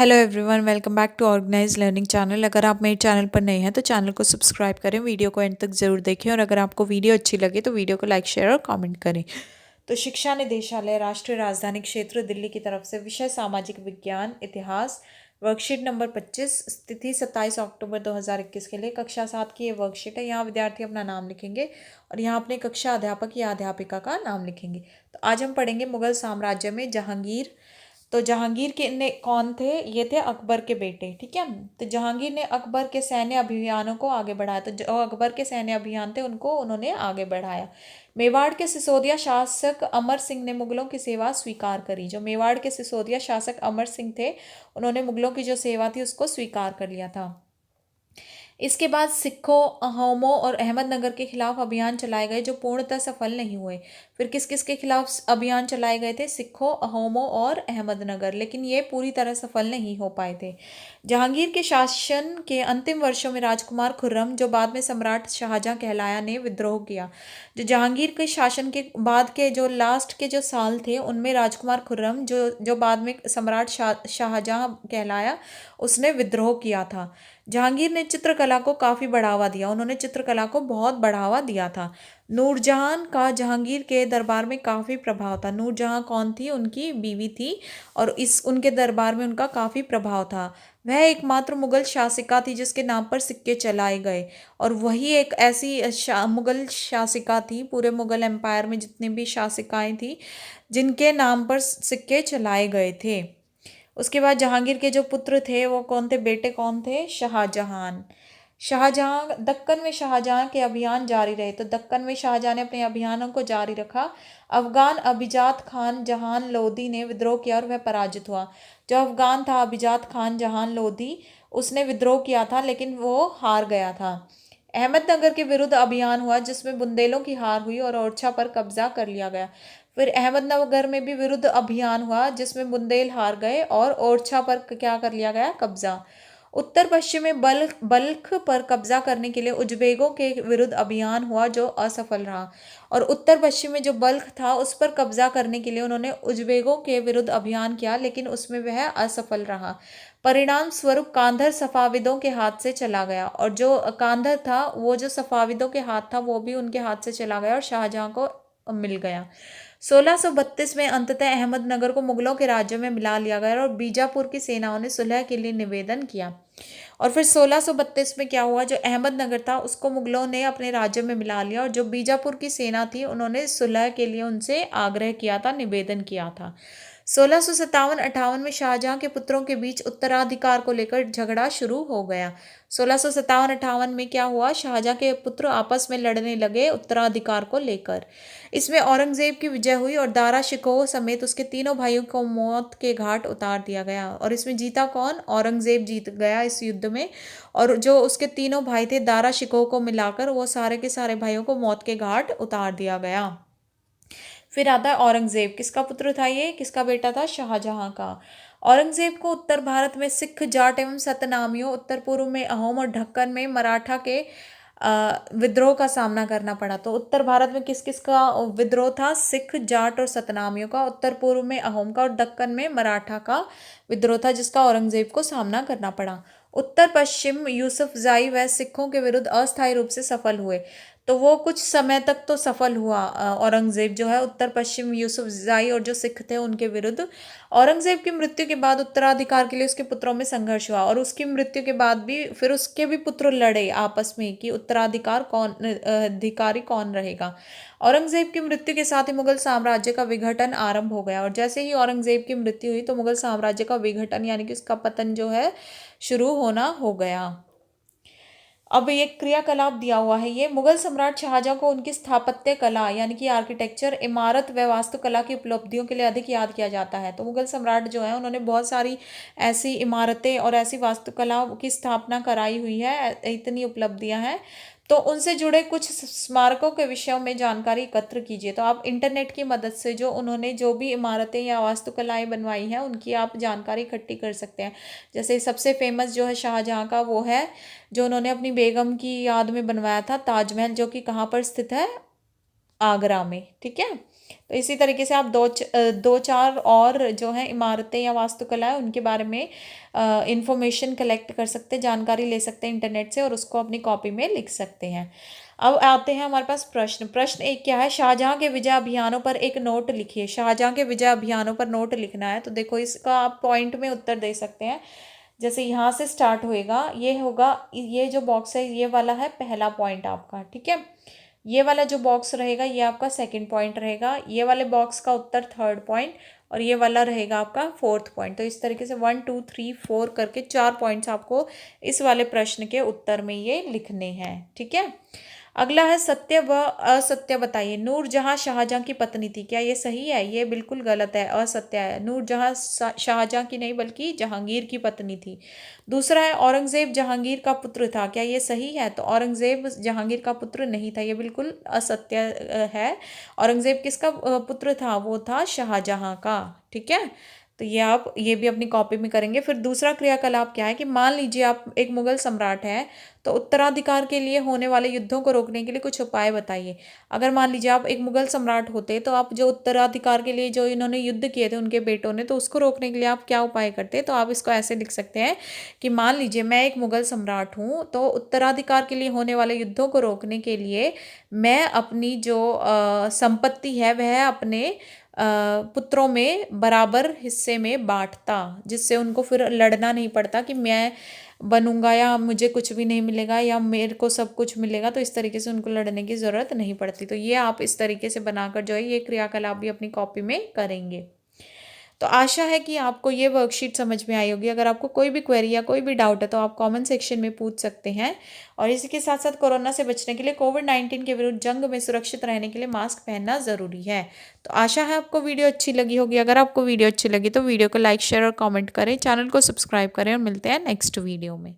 Hello everyone, welcome back to organise learning channel. अगर आप मेरे चैनल पर नए हैं तो चैनल को सब्सक्राइब करें, वीडियो को एंड तक ज़रूर देखें और अगर आपको वीडियो अच्छी लगे तो वीडियो को लाइक शेयर और कमेंट करें। तो शिक्षा निदेशालय, राष्ट्रीय राजधानी क्षेत्र दिल्ली की तरफ से विषय सामाजिक विज्ञान इतिहास वर्कशीट नंबर 25, तिथि 27 अक्टूबर 2021 के लिए कक्षा 7 की ये वर्कशीट है। यहाँ विद्यार्थी अपना नाम लिखेंगे और यहाँ अपने कक्षा अध्यापक या अध्यापिका का नाम लिखेंगे। तो आज हम पढ़ेंगे मुगल साम्राज्य में जहांगीर। तो जहांगीर के ने कौन थे? ये थे अकबर के बेटे। ठीक है। तो जहांगीर ने अकबर के सैन्य अभियानों को आगे बढ़ाया। तो जो अकबर के सैन्य अभियान थे उनको उन्होंने आगे बढ़ाया। मेवाड़ के सिसोदिया शासक अमर सिंह ने मुगलों की सेवा स्वीकार करी। जो मेवाड़ के सिसोदिया शासक अमर सिंह थे उन्होंने मुगलों की जो सेवा थी उसको स्वीकार कर लिया था। इसके बाद सिखों, अहोमों और अहमदनगर के खिलाफ अभियान चलाए गए जो पूर्णतः सफल नहीं हुए। फिर किस किस के खिलाफ अभियान चलाए गए थे? सिखों, अहोमों और अहमदनगर, लेकिन ये पूरी तरह सफल नहीं हो पाए थे। जहांगीर के शासन के अंतिम वर्षों में राजकुमार खुर्रम, जो बाद में सम्राट शाहजहां कहलाया, ने विद्रोह किया। जो जहांगीर के शासन के बाद के जो लास्ट के जो साल थे उनमें राजकुमार खुर्रम, जो जो बाद में सम्राट शाहजहां कहलाया, उसने विद्रोह किया था। जहांगीर ने चित्रकला को काफ़ी बढ़ावा दिया। उन्होंने चित्रकला को बहुत बढ़ावा दिया था। नूरजहां का जहांगीर के दरबार में काफ़ी प्रभाव था। नूरजहां कौन थी? उनकी बीवी थी और इस उनके दरबार में उनका काफ़ी प्रभाव था। वह एकमात्र मुगल शासिका थी जिसके नाम पर सिक्के चलाए गए और वही एक ऐसी मुगल शासिका थी पूरे मुगल एम्पायर में जितनी भी शासिकाएं थी जिनके नाम पर सिक्के चलाए गए थे। उसके बाद जहांगीर के जो पुत्र थे वो कौन थे? बेटे कौन थे? शाहजहां। शाहजहां दक्कन में शाहजहां के अभियान जारी रहे। तो दक्कन में शाहजहां ने अपने अभियानों को जारी रखा। अफगान अभिजात खान जहान लोधी ने विद्रोह किया और वह पराजित हुआ। जो अफगान था अभिजात खान जहान लोधी, उसने विद्रोह किया था लेकिन वो हार गया था। अहमदनगर के विरुद्ध अभियान हुआ जिसमें बुंदेलों की हार हुई और ओरछा पर कब्जा कर लिया गया। फिर अहमदनगर में भी विरुद्ध अभियान हुआ जिसमें बुंदेल हार गए और ओरछा पर क्या कर लिया गया? कब्जा। उत्तर पश्चिम में बल्ख बल्ख पर कब्जा करने के लिए उज्बेकों के विरुद्ध अभियान हुआ जो असफल रहा। और उत्तर पश्चिम में जो बल्ख था उस पर कब्जा करने के लिए उन्होंने उज्बेकों के विरुद्ध अभियान किया लेकिन उसमें वह असफल रहा। परिणाम स्वरूप कांधर सफाविदों के हाथ से चला गया और जो कांधर था वो जो सफाविदों के हाथ था वो भी उनके हाथ से चला गया और शाहजहां को मिल गया। 1632 में अंततः अहमदनगर को मुगलों के राज्य में मिला लिया गया और बीजापुर की सेनाओं ने सुलह के लिए निवेदन किया। और फिर 1632 में क्या हुआ? जो अहमदनगर था उसको मुगलों ने अपने राज्य में मिला लिया और जो बीजापुर की सेना थी उन्होंने सुलह के लिए उनसे आग्रह किया था, निवेदन किया था। 1657-58 में शाहजहां के पुत्रों के बीच उत्तराधिकार को लेकर झगड़ा शुरू हो गया। 1657-58 में क्या हुआ? शाहजहां के पुत्र आपस में लड़ने लगे उत्तराधिकार को लेकर। इसमें औरंगजेब की विजय हुई और दारा शिकोह समेत उसके तीनों भाइयों को मौत के घाट उतार दिया गया। और इसमें जीता कौन? औरंगजेब जीत गया इस युद्ध में। और जो उसके तीनों भाई थे दारा शिकोह को मिलाकर वो सारे के सारे भाइयों को मौत के घाट उतार दिया गया। फिर आता है औरंगजेब। किसका पुत्र था ये? किसका बेटा था? शाहजहां का। औरंगजेब को उत्तर भारत में सिख, जाट एवं सतनामियों, उत्तर पूर्व में अहोम और ढक्कन में मराठा के विद्रोह का सामना करना पड़ा। तो उत्तर भारत में किस किस का विद्रोह था? सिख, जाट और सतनामियों का। उत्तर पूर्व में अहोम का और दक्कन में मराठा का विद्रोह था जिसका औरंगजेब को सामना करना पड़ा। उत्तर पश्चिम यूसुफजाई व सिखों के विरुद्ध अस्थायी रूप से सफल हुए। तो वो कुछ समय तक तो सफल हुआ औरंगजेब जो है उत्तर पश्चिम यूसुफजाई और जो सिख थे उनके विरुद्ध। औरंगजेब की मृत्यु के बाद उत्तराधिकार के लिए उसके पुत्रों में संघर्ष हुआ और उसकी मृत्यु के बाद भी फिर उसके भी पुत्र लड़े आपस में कि उत्तराधिकार कौन अधिकारी कौन रहेगा। औरंगजेब की मृत्यु के साथ ही मुगल साम्राज्य का विघटन आरंभ हो गया और जैसे ही औरंगजेब की मृत्यु हुई तो मुगल साम्राज्य का विघटन यानी कि उसका पतन जो है शुरू होना हो गया। अब ये क्रियाकलाप दिया हुआ है। ये मुगल सम्राट शाहजहां को उनकी स्थापत्य कला यानी कि आर्किटेक्चर, इमारत व वास्तुकला की उपलब्धियों के लिए अधिक याद किया जाता है। तो मुगल सम्राट जो है उन्होंने बहुत सारी ऐसी इमारतें और ऐसी वास्तुकला की स्थापना कराई हुई है, इतनी उपलब्धियां हैं। तो उनसे जुड़े कुछ स्मारकों के विषयों में जानकारी एकत्र कीजिए। तो आप इंटरनेट की मदद से जो उन्होंने जो भी इमारतें या वास्तुकलाएं बनवाई हैं उनकी आप जानकारी इकट्ठी कर सकते हैं। जैसे सबसे फेमस जो है शाहजहां का वो है जो उन्होंने अपनी बेगम की याद में बनवाया था ताजमहल, जो कि कहाँ पर स्थित है? आगरा में। ठीक है। तो इसी तरीके से आप दो चार और जो है इमारतें या वास्तुकला है उनके बारे में इंफॉर्मेशन कलेक्ट कर सकते हैं, जानकारी ले सकते हैं इंटरनेट से और उसको अपनी कॉपी में लिख सकते हैं। अब आते हैं हमारे पास प्रश्न। प्रश्न एक क्या है, शाहजहां के विजय अभियानों पर एक नोट लिखिए। शाहजहां के विजय अभियानों पर नोट लिखना है, तो देखो इसका आप पॉइंट में उत्तर दे सकते हैं। जैसे यहाँ से स्टार्ट होएगा, ये होगा, ये जो बॉक्स है ये वाला है पहला पॉइंट आपका, ठीक है। ये वाला जो बॉक्स रहेगा ये आपका सेकंड पॉइंट रहेगा, ये वाले बॉक्स का उत्तर थर्ड पॉइंट, और ये वाला रहेगा आपका फोर्थ पॉइंट। तो इस तरीके से 1 2 3 4 करके 4 पॉइंट्स आपको इस वाले प्रश्न के उत्तर में ये लिखने हैं, ठीक है। अगला है सत्य व असत्य बताइए। नूरजहां शाहजहां की पत्नी थी, क्या ये सही है? ये बिल्कुल गलत है, असत्य है। नूरजहां शाहजहां की नहीं बल्कि जहांगीर की पत्नी थी। दूसरा है औरंगजेब जहांगीर का पुत्र था, क्या ये सही है? तो औरंगजेब जहांगीर का पुत्र नहीं था, ये बिल्कुल असत्य है। औरंगजेब किसका पुत्र था? वो था शाहजहां का, ठीक है। तो ये आप ये भी अपनी कॉपी में करेंगे। फिर दूसरा क्रियाकलाप क्या है कि मान लीजिए आप एक मुगल सम्राट हैं, तो उत्तराधिकार के लिए होने वाले युद्धों को रोकने के लिए कुछ उपाय बताइए। अगर मान लीजिए आप एक मुगल सम्राट होते, तो आप जो उत्तराधिकार के लिए जो इन्होंने युद्ध किए थे उनके बेटों ने, तो उसको रोकने के लिए आप क्या उपाय करते? तो आप इसको ऐसे लिख सकते हैं कि मान लीजिए मैं एक मुगल सम्राट हूँ, तो उत्तराधिकार के लिए होने वाले युद्धों को रोकने के लिए मैं अपनी जो संपत्ति है वह अपने पुत्रों में बराबर हिस्से में बांटता, जिससे उनको फिर लड़ना नहीं पड़ता कि मैं बनूंगा या मुझे कुछ भी नहीं मिलेगा या मेरे को सब कुछ मिलेगा। तो इस तरीके से उनको लड़ने की ज़रूरत नहीं पड़ती। तो ये आप इस तरीके से बनाकर जो है ये क्रियाकलाप भी अपनी कॉपी में करेंगे। तो आशा है कि आपको ये वर्कशीट समझ में आई होगी। अगर आपको कोई भी क्वेरी या कोई भी डाउट है तो आप कमेंट सेक्शन में पूछ सकते हैं। और इसी के साथ साथ कोरोना से बचने के लिए, कोविड-19 के विरुद्ध जंग में सुरक्षित रहने के लिए मास्क पहनना ज़रूरी है। तो आशा है आपको वीडियो अच्छी लगी होगी। अगर आपको वीडियो अच्छी लगी तो वीडियो को लाइक शेयर और कॉमेंट करें, चैनल को सब्सक्राइब करें और मिलते हैं नेक्स्ट वीडियो में।